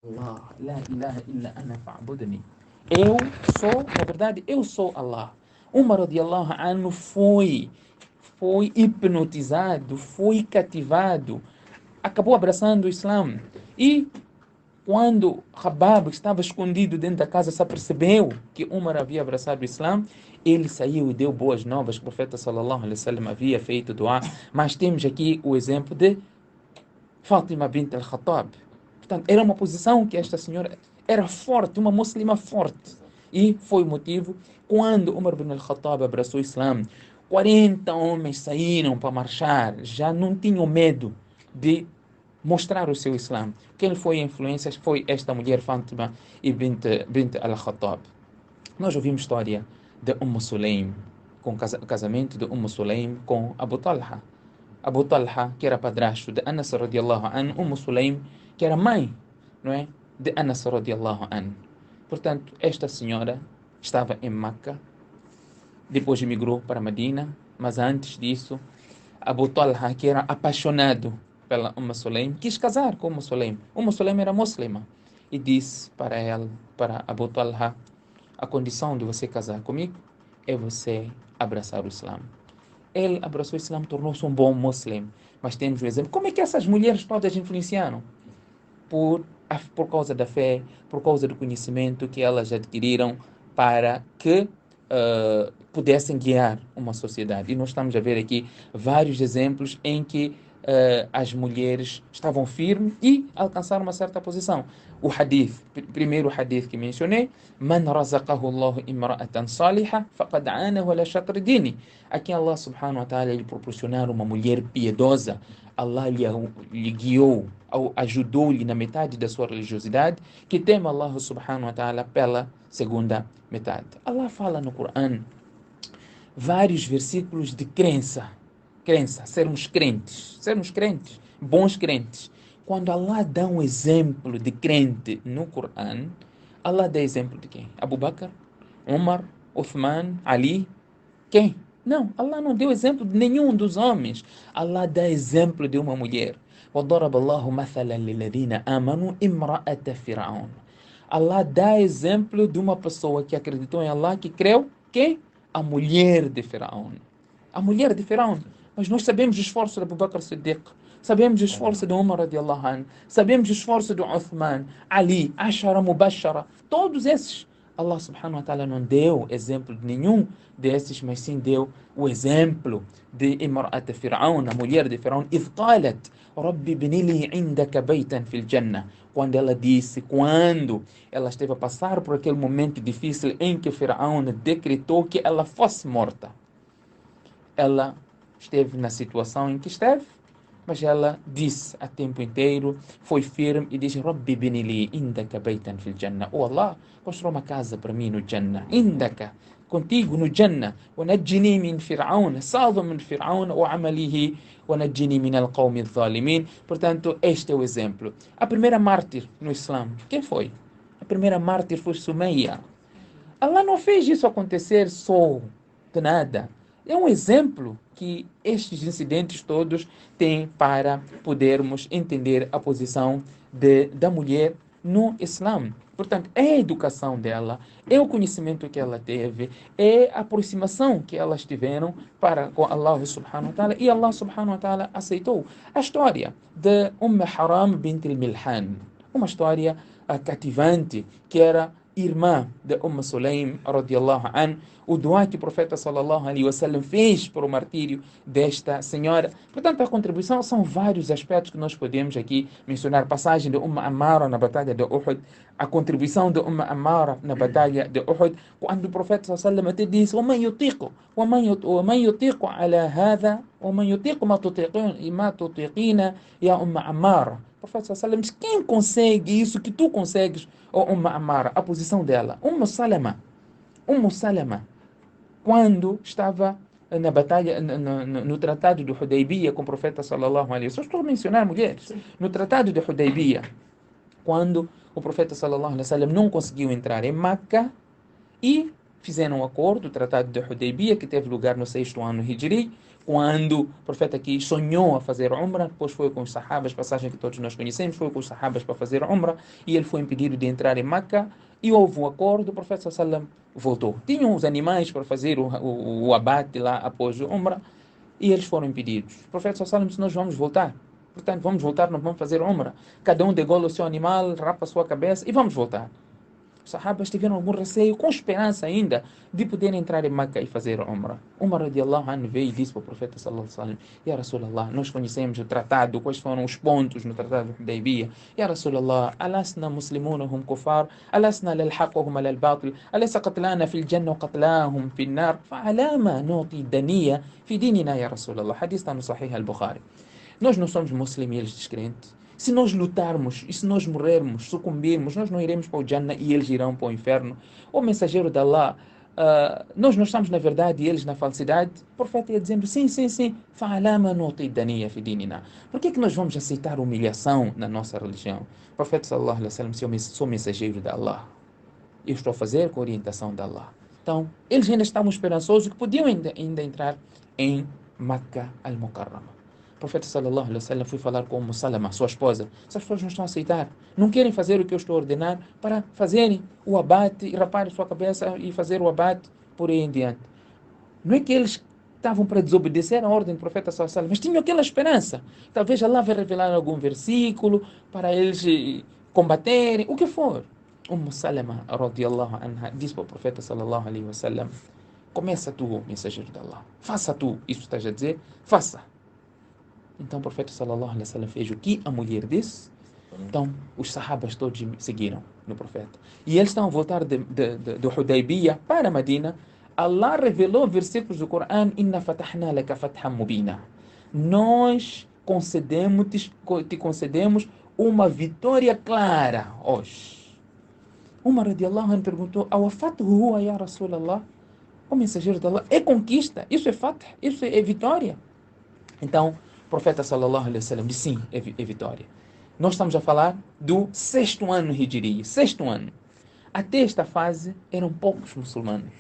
Allah, la ilaha illa ana fa'budni. Eu sou, na verdade, eu sou Allah. Umar radiallahu anhu foi hipnotizado, foi cativado, acabou abraçando o Islã. E quando Rabab estava escondido dentro da casa, se percebeu que Umar havia abraçado o Islã, ele saiu e deu boas novas. O profeta sallallahu alaihi wasallam havia feito dua. Mas temos aqui o exemplo de Fátima bint al-Khattab. Portanto, era uma posição que esta senhora era forte, uma muçulmana forte. E foi o motivo, quando Umar bin al-Khattab abraçou o Islã, 40 homens saíram para marchar, já não tinham medo de mostrar o seu Islã. Quem foi a influência foi esta mulher, Fátima bint al-Khattab. Nós ouvimos história de Sulaim, com o casamento de Sulaim com Abu Talha. Abu Talha, que era padrasto de Anas radiallahu anhu, Sulaim, que era mãe, não é, de Anas radiallahu anhu. Portanto, esta senhora estava em Meca, depois emigrou para Medina, mas antes disso, Abu Talha, que era apaixonado pela Sulaim, quis casar com Sulaim. Sulaim era muçulmana e disse para ela, para Abu Talha, a condição de você casar comigo é você abraçar o Islã. Ele abraçou o Islã, tornou-se um bom muçulmano. Mas temos um exemplo. Como é que essas mulheres todas influenciaram? Por causa da fé, por causa do conhecimento que elas adquiriram para que pudessem guiar uma sociedade. E nós estamos a ver aqui vários exemplos em que as mulheres estavam firmes e alcançaram uma certa posição. O hadith, primeiro hadith que mencionei, Man razaqahu Allahu imra'atan salihah, faqad anahu ala shatr dini. Aqui Allah subhanahu wa ta'ala lhe proporcionar uma mulher piedosa. Allah lhe guiou, ajudou-lhe na metade da sua religiosidade, que teme Allah subhanahu wa ta'ala pela segunda metade. Allah fala no Coran vários versículos de crença, sermos crentes, bons crentes. Quando Allah dá um exemplo de crente no Coran, Allah dá exemplo de quem? Abu Bakr, Umar, Uthman, Ali, quem? Não, Allah não deu exemplo de nenhum dos homens. Allah dá exemplo de uma mulher. وضرب الله مثلا للذين آمنوا امرأة فرعون. Allah dá exemplo de uma pessoa que acreditou em Allah, que creu, quem? A mulher de Faraó. A mulher de Faraó. Mas nós sabemos o esforço de Abu Bakr Siddiq, sabemos o esforço de Umar radiallahu anhu, sabemos o esforço de Uthman, Ali, Ashara Mubashara, todos esses. Allah subhanahu wa ta'ala não deu exemplo de nenhum desses, mas sim deu o exemplo de Imra'at Fir'aun, a mulher de Faraó. إذ قالت رب ابن لي عندك بيتا في الجنة. Quando ela disse, quando ela esteve a passar por aquele momento difícil em que Faraó decretou que ela fosse morta. Ela esteve na situação em que esteve, mas ela disse a tempo inteiro, foi firme e disse: Rabbi binili indaka baitan fil Jannah. Oh Allah, construa uma casa para mim no Jannah. Indaka, contigo no Jannah. ونجني من فرعون, salva-me de Fir'aun وعمله ونجني من القوم الظالمين. Portanto, este é o exemplo. A primeira mártir no Islã, quem foi? A primeira mártir foi Sumeia. Allah não fez isso acontecer só de nada. É um exemplo que estes incidentes todos têm para podermos entender a posição da mulher no Islã. Portanto, é a educação dela, é o conhecimento que ela teve, é a aproximação que elas tiveram para com Allah subhanahu wa ta'ala, e Allah subhanahu wa ta'ala aceitou. A história de Haram bint al-Milhan, uma história cativante, que era irmã de Sulaim radiallahu anhu, o dua que o profeta sallallahu alaihi wasallam fez para o martírio desta senhora. Portanto, a contribuição são vários aspectos que nós podemos aqui mencionar. Passagem de Ammara na batalha de Uhud, a contribuição de Ammara na batalha de Uhud, quando o profeta sallallahu alaihi wasallam até disse: وَمَنْ يُطِيقُ على هذا وَمَنْ يُطِيقُ ما تطيقين يا Ammara. O profeta sallallahu alaihi wasallam diz: quem consegue isso que tu consegues, ó Ammara? A posição dela. Salama, quando estava na batalha, no tratado de Hudaybiyah com o profeta sallallahu alaihi wasallam. Estou a mencionar mulheres. No tratado de Hudaybiyah, quando o profeta sallallahu alaihi wasallam não conseguiu entrar em Meca e fizeram um acordo, o tratado de Hudaybiyah, que teve lugar no 6º ano Hijri, quando o profeta aqui sonhou a fazer Umrah, depois foi com os sahabas, passagem que todos nós conhecemos, foi com os sahabas para fazer Umrah, e ele foi impedido de entrar em Meca, e houve um acordo, o profeta sallam voltou. Tinham os animais para fazer o abate lá após o Umrah, e eles foram impedidos. O profeta sallam disse, nós vamos voltar. Portanto, vamos voltar, não vamos fazer Umrah. Cada um degola o seu animal, rapa a sua cabeça, e vamos voltar. Os sahabas tiveram algum receio, com esperança ainda, de poder entrar em Meca e fazer Umrah. Umar radiallahu anhu veio e disse para o profeta sallallahu alaihi wasallam, Ya Rasulallah, nós conhecemos o tratado, quais foram os pontos no tratado de Hudaybiyah. Ya Rasulallah, alasna muslimuna hum kufar, alasna lilhaq wa hum lilbatil, alasa qatlana fil janna wa qatlahum fil nar, fa'alama nuti daniya fi dinina ya Rasulallah. Hadith está no Sahih al-Bukhari. Nós não somos muçulmanos e eles descrentes. Se nós lutarmos e se nós morrermos, sucumbirmos, nós não iremos para o Jannah e eles irão para o inferno. O mensageiro de Allah, nós não estamos na verdade e eles na falsidade. O profeta ia dizendo, sim, sim, sim. Por que nós vamos aceitar humilhação na nossa religião? O profeta sallallahu alaihi wasallam, se eu sou mensageiro de Allah, eu estou a fazer com a orientação de Allah. Então, eles ainda estavam esperançosos que podiam ainda entrar em Makkah al-Mukarramah. O profeta sallallahu alaihi wasallam foi falar com Umm Salama, sua esposa. Essas pessoas não estão a aceitar. Não querem fazer o que eu estou a ordenar para fazerem o abate, e rapar a sua cabeça e fazer o abate por aí em diante. Não é que eles estavam para desobedecer a ordem do profeta sallallahu alaihi wasallam, mas tinham aquela esperança. Talvez Allah vai revelar algum versículo para eles combaterem, o que for. Umm Salama, radiallahu anha, disse para o profeta sallallahu alaihi wasallam, começa tu, mensageiro de Allah. Faça tu, isso estás a dizer, faça. Então o profeta sallallahu alaihi wasallam fez o que a mulher disse. Então os sahabas todos seguiram no profeta. E eles estão a voltar do Hudaybiyah para Medina. Allah revelou versículos do Corão: Inna fatahna laka fathan mubina. Nós te concedemos uma vitória clara hoje. Umar radiallahu anhu perguntou: Awafathu huwa ya Rasulallah? O mensageiro de Allah, é conquista? Isso é fath? Isso é vitória? Então o profeta sallallahu alaihi wasallam disse sim, é vitória. Nós estamos a falar do 6º ano Hijri, 6º ano. Até esta fase eram poucos muçulmanos.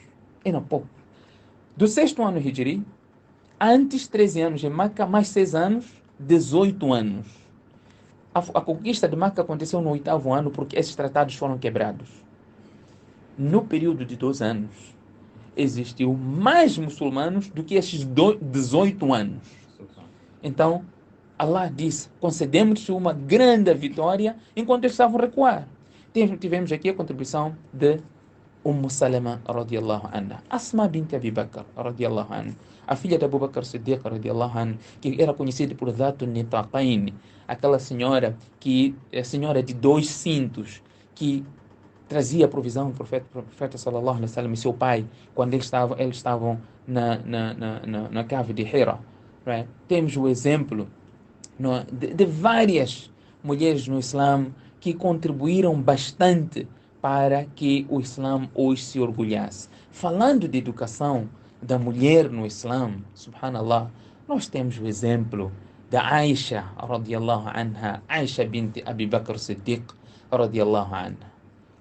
Eram poucos. Do 6º ano Hijri, antes 13 anos em Meca, mais 6 anos, 18 anos. A conquista de Meca aconteceu no 8º ano porque esses tratados foram quebrados. No período de 2 anos, existiu mais muçulmanos do que esses 18 anos. Então, Allah disse, concedemos-te uma grande vitória enquanto eles estavam a recuar. Tivemos aqui a contribuição de Umm Salama, radiallahu anha. Asma bint Abi Bakr, radiallahu anha. A filha de Abu Bakr Siddiq, radiallahu anha, que era conhecida por Dhatun Nitaqain, aquela senhora senhora de 2 cintos, que trazia a provisão do profeta sallallahu alaihi wasallam e seu pai, quando eles estavam na cave de Hira. Right? Temos o exemplo de várias mulheres no Islã que contribuíram bastante para que o Islã hoje se orgulhasse. Falando de educação da mulher no Islã, subhanallah, nós temos o exemplo da Aisha, radiallahu anha, Aisha bint Abi Bakr Siddiq, radiallahu anha,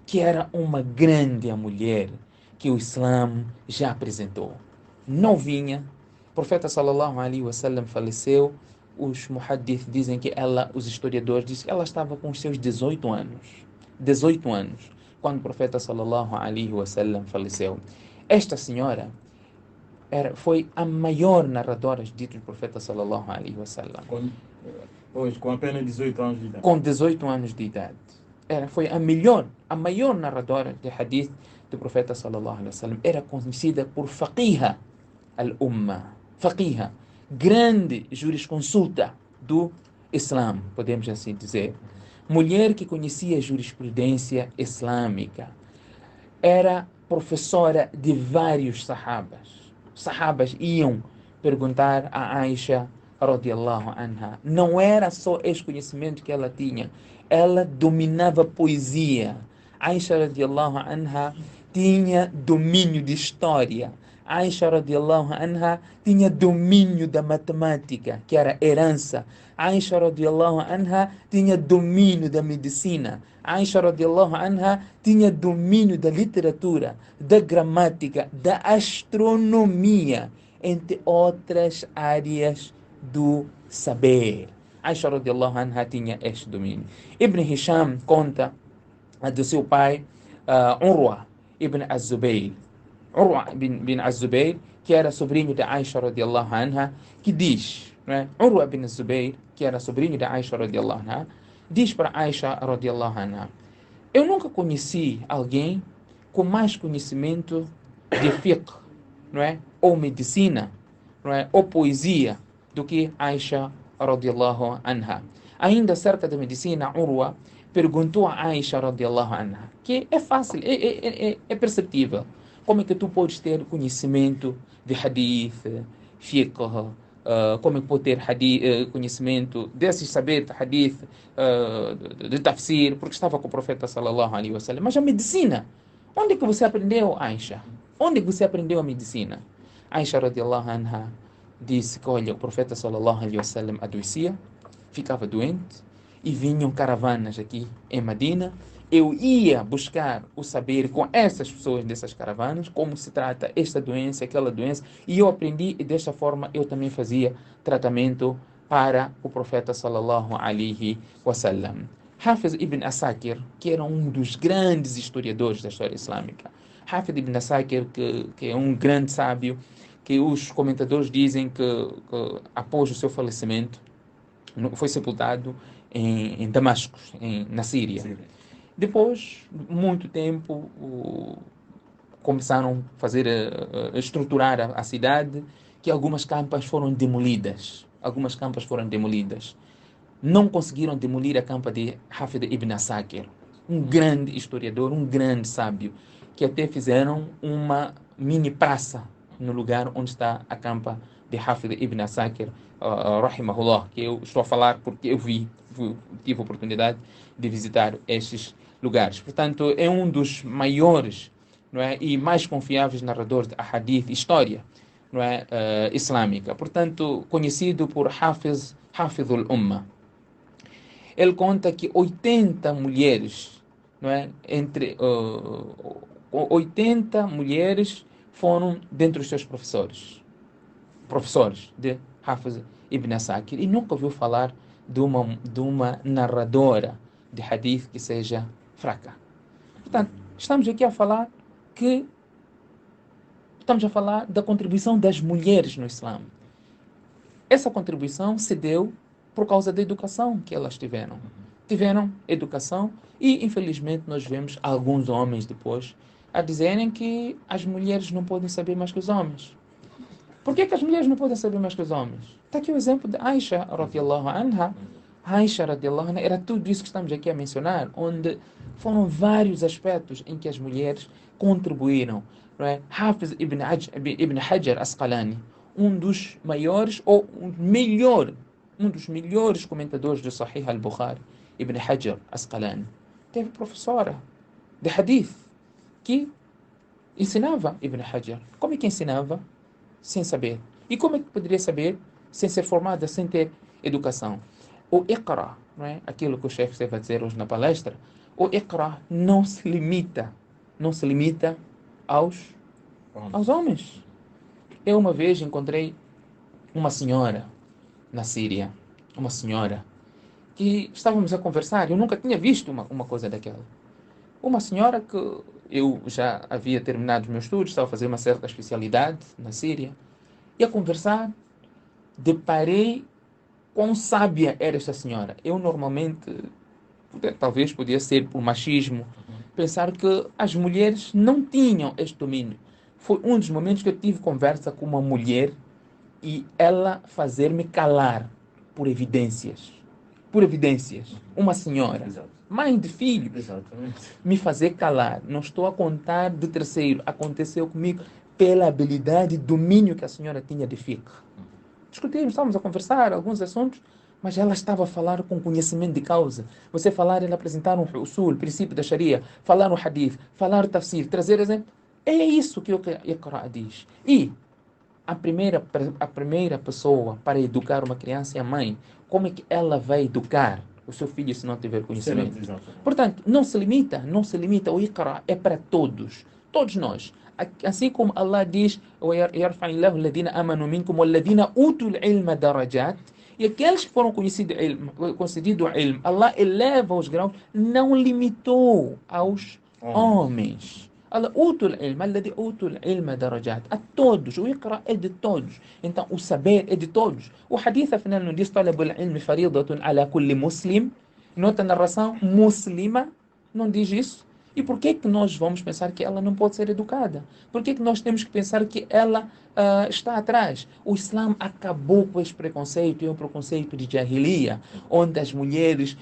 que era uma grande mulher que o Islã já apresentou. Novinha, o profeta sallallahu alaihi wasallam faleceu. Os muhaddith dizem que os historiadores dizem que ela estava com os seus 18 anos. 18 anos, quando o profeta sallallahu alaihi wasallam faleceu. Esta senhora foi a maior narradora dito do profeta sallallahu alaihi wasallam. Com apenas 18 anos de idade. Com 18 anos de idade. Foi a maior narradora de hadith do profeta sallallahu alaihi wasallam. Era conhecida por faqiha al-umma. Faqiha, grande jurisconsulta do Islã, podemos assim dizer. Mulher que conhecia a jurisprudência islâmica. Era professora de vários sahabas. Sahabas iam perguntar a Aisha, radiallahu anha. Não era só esse conhecimento que ela tinha. Ela dominava poesia. Aisha, radiallahu anha, tinha domínio de história. Aisha radiallahu anha tinha domínio da matemática, que era herança. Aisha radiallahu anha tinha domínio da medicina. Aisha radiallahu anha tinha domínio da literatura, da gramática, da astronomia. entre outras áreas do saber. Aisha radiallahu anha tinha este domínio. Ibn Hisham conta do seu pai, Urwa ibn Az-Zubayr. Urwa bin Az-Zubayr, que era sobrinho de Aisha radiallahu anha, que diz, né? Urwa bin Az-Zubayr, que era sobrinho de Aisha radiallahu anha, diz para Aisha radiallahu anha: eu nunca conheci alguém com mais conhecimento de fiqh, não é? Ou medicina, não é? Ou poesia, do que Aisha radiallahu anha. Ainda acerca da medicina, Urwa perguntou a Aisha radiallahu anha, que é fácil, é perceptível. Como é que tu podes ter conhecimento de hadith, fiqh, como é que pode ter conhecimento desses saberes de hadith, de tafsir, porque estava com o profeta sallallahu alaihi wasallam. Mas a medicina, onde é que você aprendeu, Aisha? Onde é que você aprendeu a medicina? Aisha radiallahu anha disse que, olha, o profeta sallallahu alaihi wasallam adoecia, ficava doente, e vinham caravanas aqui em Medina. Eu ia buscar o saber com essas pessoas dessas caravanas, como se trata esta doença, aquela doença, e eu aprendi, e desta forma eu também fazia tratamento para o profeta sallallahu alaihi wasallam. Hafiz ibn Asakir, que era um dos grandes historiadores da história islâmica. Hafiz ibn Asakir, que é um grande sábio, que os comentadores dizem que após o seu falecimento, foi sepultado em Damasco, na Síria. Sim. Depois, muito tempo, começaram a fazer, estruturar a cidade, que algumas campas foram demolidas. Algumas campas foram demolidas. Não conseguiram demolir a campa de Hafid ibn Asakir, um grande historiador, um grande sábio, que até fizeram uma mini praça no lugar onde está a campa de Hafid ibn Asakir, rahimahullah, que eu estou a falar porque eu tive a oportunidade de visitar estes lugares. Portanto, é um dos maiores, não é, e mais confiáveis narradores de hadith, história, não é, islâmica. Portanto, conhecido por Hafidhul Ummah. Ele conta que 80 mulheres, não é, 80 mulheres foram dentre os seus professores de Hafiz ibn Asakir, e nunca ouviu falar de uma narradora de hadith que seja fraca. Portanto, estamos aqui a falar da contribuição das mulheres no Islã. Essa contribuição se deu por causa da educação que elas tiveram. Tiveram educação e, infelizmente, nós vemos alguns homens depois a dizerem que as mulheres não podem saber mais que os homens. Por que as mulheres não podem saber mais que os homens? Está aqui o exemplo de Aisha radiallahu anha. Aisha radiallahu anha era tudo isso que estamos aqui a mencionar, onde foram vários aspectos em que as mulheres contribuíram. Não é? Hafiz ibn Hajar Asqalani, um dos maiores, ou um dos melhores comentadores do Sahih al-Bukhari, Ibn Hajar Asqalani, teve professora de hadith que ensinava Ibn Hajar. Como é que ensinava? Sem saber. E como é que poderia saber sem ser formada, sem ter educação? O Iqra, não é? Aquilo que o chefe esteve a dizer hoje na palestra, o Iqra não se limita aos homens. Eu uma vez encontrei uma senhora na Síria, uma senhora, que estávamos a conversar, eu nunca tinha visto uma coisa daquela. Uma senhora que eu já havia terminado os meus estudos, estava a fazer uma certa especialidade na Síria, e a conversar, deparei quão sábia era esta senhora. Eu normalmente, talvez podia ser por machismo, pensar que as mulheres não tinham este domínio. Foi um dos momentos que eu tive conversa com uma mulher e ela fazer-me calar por evidências. Por evidências. Uma senhora, mãe de filhos, me fazer calar. Não estou a contar de terceiro. Aconteceu comigo pela habilidade e domínio que a senhora tinha de fiqh. Discutimos, estávamos a conversar alguns assuntos, mas ela estava a falar com conhecimento de causa. Você falar, ela apresentar um usul, princípio da Sharia, falar no hadith, falar tafsir, trazer exemplo. É isso que o Iqra diz. E a primeira pessoa para educar uma criança é a mãe. Como é que ela vai educar o seu filho se não tiver conhecimento? Portanto, não se limita. O Iqra é para todos. Todos nós. Assim como Allah diz, وَيَرْفَعِ اللَّهُ الَّذِينَ آمَنُوا مِنْكُمْ وَالَّذِينَ أُوتُوا الْعِلْمَ دَرَجَاتٍ. E aqueles que foram concedido ilm, Allah eleva os graus, não limitou aos homens. Allah utul ilm, alladhi utul ilma darajat. A todos, o Iqra é de todos. Então, o saber é de todos. O hadith, afinal, não diz talabul ilm faridatun ala kulli muslim. Nota a narração, muslima, não diz isso. E por que que nós vamos pensar que ela não pode ser educada? Por que que nós temos que pensar que ela está atrás? O Islã acabou com esse preconceito, é um preconceito de jahiliya, onde as mulheres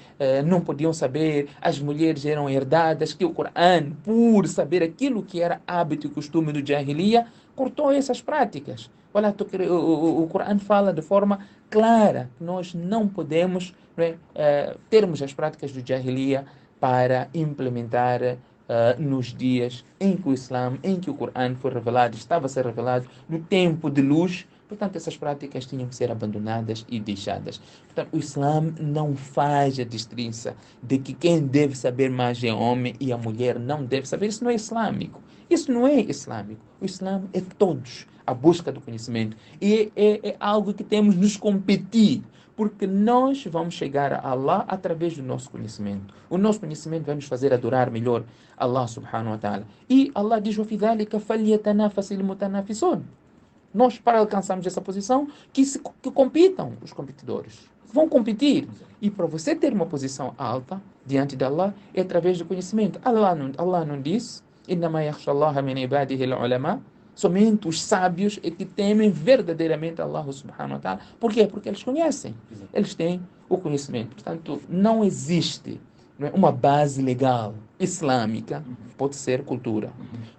não podiam saber, as mulheres eram herdadas, que o Corão, por saber aquilo que era hábito e costume do jahiliya, cortou essas práticas. Olha, o Corão fala de forma clara que nós não podemos termos as práticas do jahiliya para implementar nos dias em que o Islã, em que o Corão foi revelado, estava a ser revelado, no tempo de luz. Portanto, essas práticas tinham que ser abandonadas e deixadas. Portanto, o Islã não faz a distinção de que quem deve saber mais é homem e a mulher não deve saber. Isso não é islâmico. Isso não é islâmico. O Islã é todos, a busca do conhecimento. E é algo que temos nos competir, porque nós vamos chegar a Allah através do nosso conhecimento. O nosso conhecimento vai nos fazer adorar melhor Allah subhanahu wa ta'ala. E Allah diz: وَفِي ذَلِكَ فَلْيَتَنَافَسِ الْمُتَنَافِسُونَ. Nós, para alcançarmos essa posição, que compitam os competidores. Vão competir. E para você ter uma posição alta diante de Allah, é através do conhecimento. Allah não diz: إِنَّمَا يَخْشَى اللَّهَ مِنْ عِبَادِهِ الْعُلَمَاء. Somente os sábios é que temem verdadeiramente Allah subhanahu wa ta'ala. Por quê? Porque eles conhecem. Eles têm o conhecimento. Portanto, não existe uma base legal islâmica. Pode ser cultura,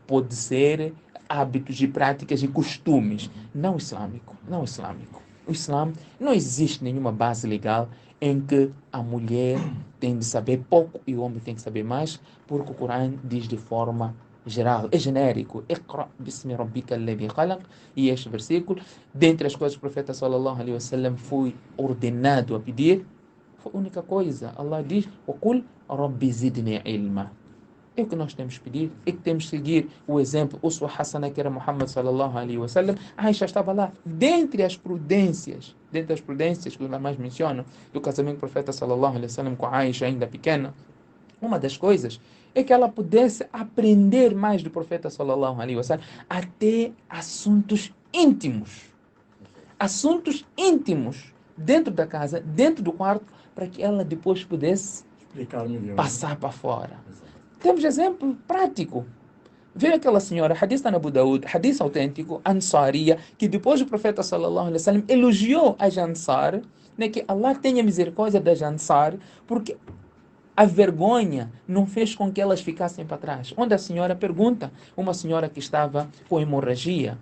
pode ser hábitos e práticas e costumes. Não islâmico. Não islâmico. O Islã não existe nenhuma base legal em que a mulher tem de saber pouco e o homem tem que saber mais, porque o Corão diz de forma geral, é genérico. Iqra bismi rabbika alladhi khalaq. E este versículo, dentre as coisas que o profeta sallallahu alaihi wasallam foi ordenado a pedir, foi a única coisa. Allah diz: وَقُلْ رَبِّ زِدْنِي عِلْمًا. É o que nós temos que pedir, é que temos que seguir o exemplo. Uswa Hasana, que era Muhammad sallallahu alaihi wasallam. Aisha estava lá. Dentre as prudências que os mais mencionam, do casamento do profeta sallallahu alaihi wasallam com a Aisha ainda pequena, uma das coisas é que ela pudesse aprender mais do profeta sallallahu alaihi wasallam, até assuntos íntimos dentro da casa, dentro do quarto, para que ela depois pudesse passar para fora. Temos exemplo prático. Veio aquela senhora, hadith na Abu Daud, hadith autêntico, Ansariya, que depois o profeta sallallahu alaihi wasallam elogiou a Ansar, né, que Allah tenha misericórdia da Ansar, porque a vergonha não fez com que elas ficassem para trás. Onde a senhora pergunta, uma senhora que estava com hemorragia.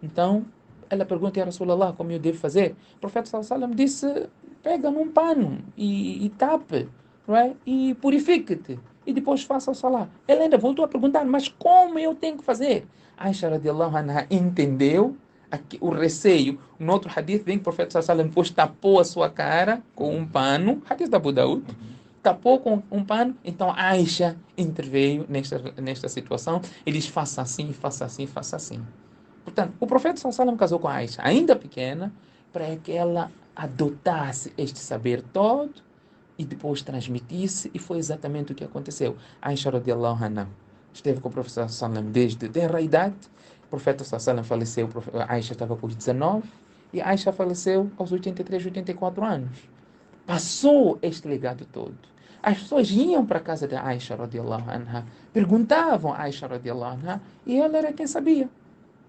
Então, ela pergunta: Ya Rasulallah, como eu devo fazer? O profeta sallallahu alaihi wasallam disse: pega num pano e tape, não é? E purifique-te. E depois faça o salah. Ela ainda voltou a perguntar: mas como eu tenho que fazer? Aisha radiallahu anha entendeu o receio. No outro hadith vem que o profeta sallallahu alaihi wasallam depois tapou a sua cara com um pano. Hadith da Abu Daud. Tapou com um pano. Então Aisha interveio nesta situação. Ele diz: faça assim, faça assim, faça assim. Portanto, o profeta sallallahu alaihi wasallam casou com a Aisha, ainda pequena, para que ela adotasse este saber todo e depois transmitisse, e foi exatamente o que aconteceu. Aisha radiallahu anha esteve com o profeta sallallahu alaihi wasallam desde tenra idade. O profeta sallallahu alaihi wasallam faleceu, Aisha estava com os 19 e Aisha faleceu aos 83, 84 anos. Passou este legado todo. As pessoas iam para a casa da Aisha radiallahu anha, perguntavam a Aisha radiallahu anha, e ela era quem sabia.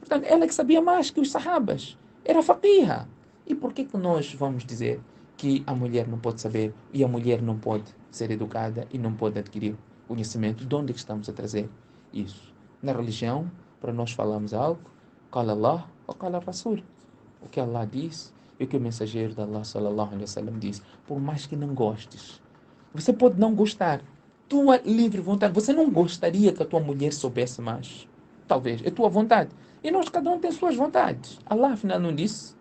Portanto, ela que sabia mais que os sahabas. Era faqiha. E por que nós vamos dizer que a mulher não pode saber e a mulher não pode ser educada e não pode adquirir conhecimento? De onde é que estamos a trazer isso? Na religião, para nós falarmos algo, qala Allah ou qala Rasul. O que Allah diz e o que o mensageiro de Allah sallallahu alaihi wasallam diz. Por mais que não gostes, você pode não gostar. Tua livre vontade. Você não gostaria que a tua mulher soubesse mais? Talvez. É tua vontade. E nós, cada um tem suas vontades. Allah, afinal, não disse.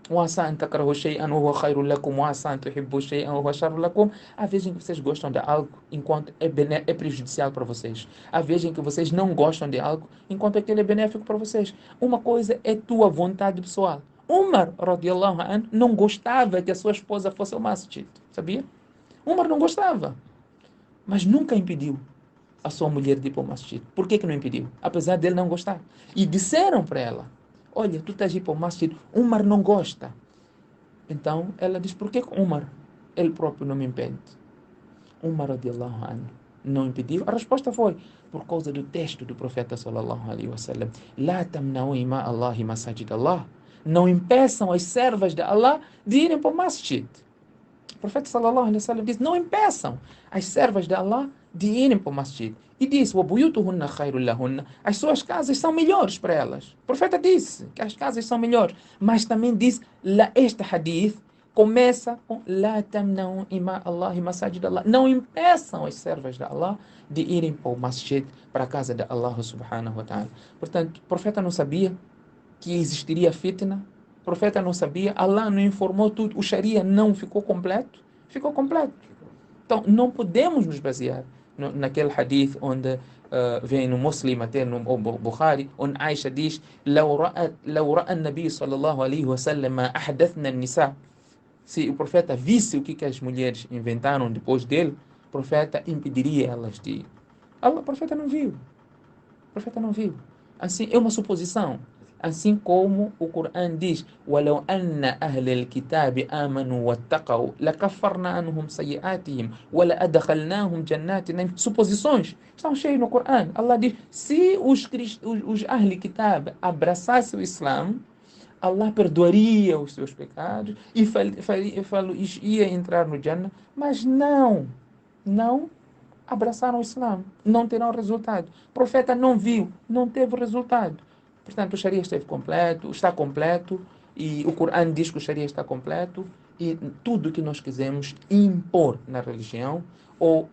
وَعَسَىٰ أَن تَكْرَهُوا شَيْئًا وَهُوَ خَيْرٌ لَكُمْ وَعَسَىٰ أَن تُحِبُّوا شَيْئًا وَهُوَ شَرٌّ لَكُمْ. Há vezes em que vocês gostam de algo enquanto é prejudicial para vocês. Há vezes em que vocês não gostam de algo enquanto aquele é benéfico para vocês. Uma coisa é tua vontade pessoal. Umar, radiallahu anhu, não gostava que a sua esposa fosse ao masjid, sabia? Umar não gostava, mas nunca impediu a sua mulher de ir para o masjid. Por que não impediu? Apesar dele não gostar. E disseram para ela, olha, tu estás a ir para o masjid, Umar não gosta. Então ela diz, por que Umar, ele próprio, não me impede? Umar, radiallahu anhu, não impediu? A resposta foi, por causa do texto do profeta sallallahu alaihi wasallam, La tamna'u ima Allahi masajid Allah. Não impeçam as servas de Allah de irem para o masjid. O profeta sallallahu alaihi wasallam diz, não impeçam as servas de Allah de irem para o masjid. E disse, وَبُيُوتُهُنَّ خَيْرٌ لَهُنَّ. As suas casas são melhores para elas. O profeta disse que as casas são melhores. Mas também diz, este hadith começa com La tamna'u ima Allahi masajid Allah. Não impeçam as servas de Allah de irem para o masjid, para a casa de Allah subhanahu wa ta'ala. Portanto, o profeta não sabia que existiria fitna. O profeta não sabia, Allah não informou tudo, o Sharia não ficou completo? Ficou completo. Então, não podemos nos basear naquele hadith onde vem no Muslim, até no Bukhari, onde Aisha diz, لو رأى النبي صلى الله عليه وسلم ما أحدثنا النساء. Se o profeta visse o que as mulheres inventaram depois dele, o profeta impediria elas de ir. O profeta não viu. O profeta não viu. Assim, é uma suposição. Assim como o Corão diz, وَلَوْ أَنَّ أَهْلَ الْكِتَابِ آمَنُوا وَاتَّقَوْا لَكَفَّرْنَا عَنْهُمْ سَيِّئَاتِهِمْ وَلَأَدْخَلْنَاهُمْ جَنَّاتٍ نَعِيمٍ. Suposições estão cheias no Corão. Allah diz, se os Ahl Kitab abraçassem o Islã, Allah perdoaria os seus pecados e ia entrar no Jannah, mas não abraçaram o Islã, não terão resultado. O profeta não viu, não teve resultado. Portanto, o Sharia esteve completo, está completo, e o Corão diz que o Sharia está completo, e tudo que nós quisermos impor na religião, ou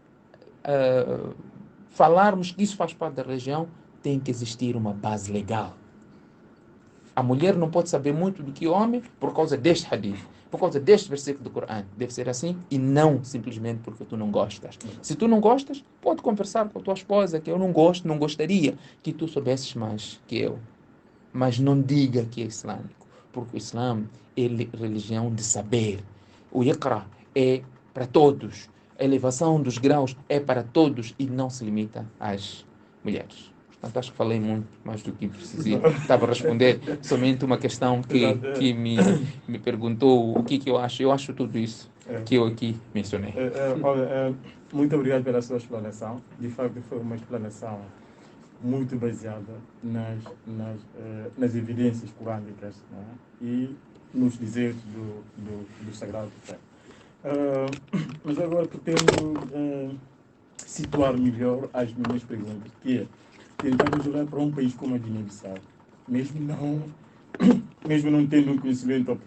falarmos que isso faz parte da religião, tem que existir uma base legal. A mulher não pode saber muito do que o homem por causa deste hadith, por causa deste versículo do Corão. Deve ser assim e não simplesmente porque tu não gostas. Se tu não gostas, pode conversar com a tua esposa que eu não gosto, não gostaria que tu soubesses mais que eu. Mas não diga que é islâmico, porque o Islã é religião de saber. O Iqra é para todos. A elevação dos graus é para todos e não se limita às mulheres. Portanto, acho que falei muito mais do que precisava. Estava a responder somente uma questão que me perguntou o que eu acho. Eu acho tudo isso que eu aqui mencionei. Muito obrigado pela sua explanação. De facto, foi uma explanação muito baseada nas evidências corânicas, né? E nos dizeres do Sagrado Texto. Mas agora pretendo situar melhor as minhas perguntas, que é tentarmos olhar para um país como a Guiné-Bissau, mesmo não tendo um conhecimento